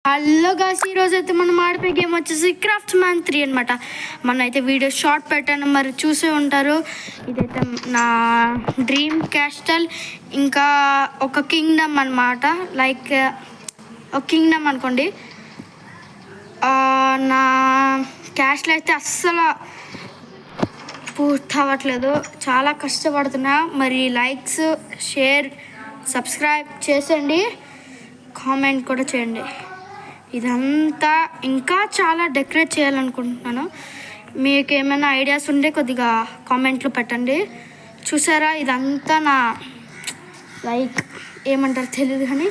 Hello guys, ఈరోజు అయితే మనం ఆడిపోయే గేమ్ వచ్చేసి క్రాఫ్ట్స్ మ్యాన్ 3 అనమాట. మన అయితే వీడియో షార్ట్ పెట్టాను, మరి చూసే ఉంటారు. ఇదైతే నా డ్రీమ్ క్యాస్టల్, ఇంకా ఒక కింగ్డమ్ అనమాట. లైక్ ఒక కింగ్డమ్ అనుకోండి. నా క్యాస్టల్ అయితే అస్సలు పూర్తి అవ్వట్లేదు, చాలా కష్టపడుతున్నా. మరి లైక్స్, షేర్, సబ్స్క్రైబ్ చేసేయండి, కామెంట్ కూడా చేయండి. ఇదంతా ఇంకా చాలా డెకరేట్ చేయాలనుకుంటున్నాను. మీకు ఏమైనా ఐడియాస్ ఉంటే కొద్దిగా కామెంట్లో పెట్టండి. చూసారా, ఇదంతా నా లైక్ ఏమంటారు తెలియదు, కానీ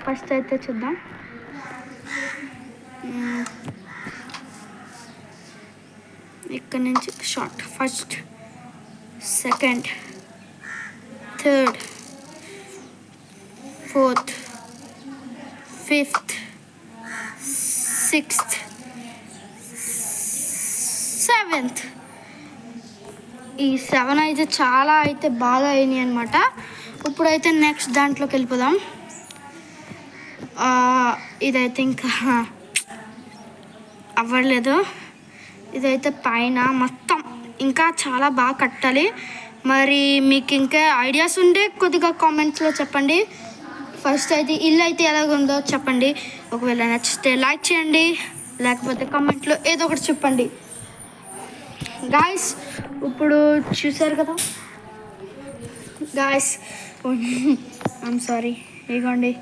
ఫస్ట్ అయితే చూద్దాం. ఇక్కడ నుంచి short, first, second, third, fourth, fifth, 6th, 7th. ఈ 7 అయితే చాలా అయితే బాగా అయినాయి అనమాట. ఇప్పుడైతే నెక్స్ట్ దాంట్లోకి వెళ్ళిపోదాం. ఇదైతే ఇంకా అవ్వలేదు. ఇదైతే పైన మొత్తం ఇంకా చాలా బాగా కట్టాలి. మరి మీకు ఇంకా ఐడియాస్ ఉంటే కొద్దిగా కామెంట్స్లో చెప్పండి. ఫస్ట్ అయితే ఇల్లు అయితే ఎలాగుందో చెప్పండి. ఒకవేళ నచ్చితే లైక్ చేయండి, లేకపోతే కామెంట్లో ఏదో ఒకటి చెప్పండి. గాయస్, ఇప్పుడు చూసారు కదా గాయస్, ఐమ్ సారీ, ఇగోండి.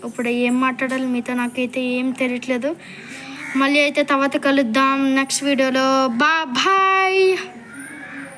ఇప్పుడు ఏం మాట్లాడాలి మీతో నాకైతే ఏం తెలియట్లేదు. మళ్ళీ అయితే తర్వాత కలుద్దాం నెక్స్ట్ వీడియోలో. బాయ్.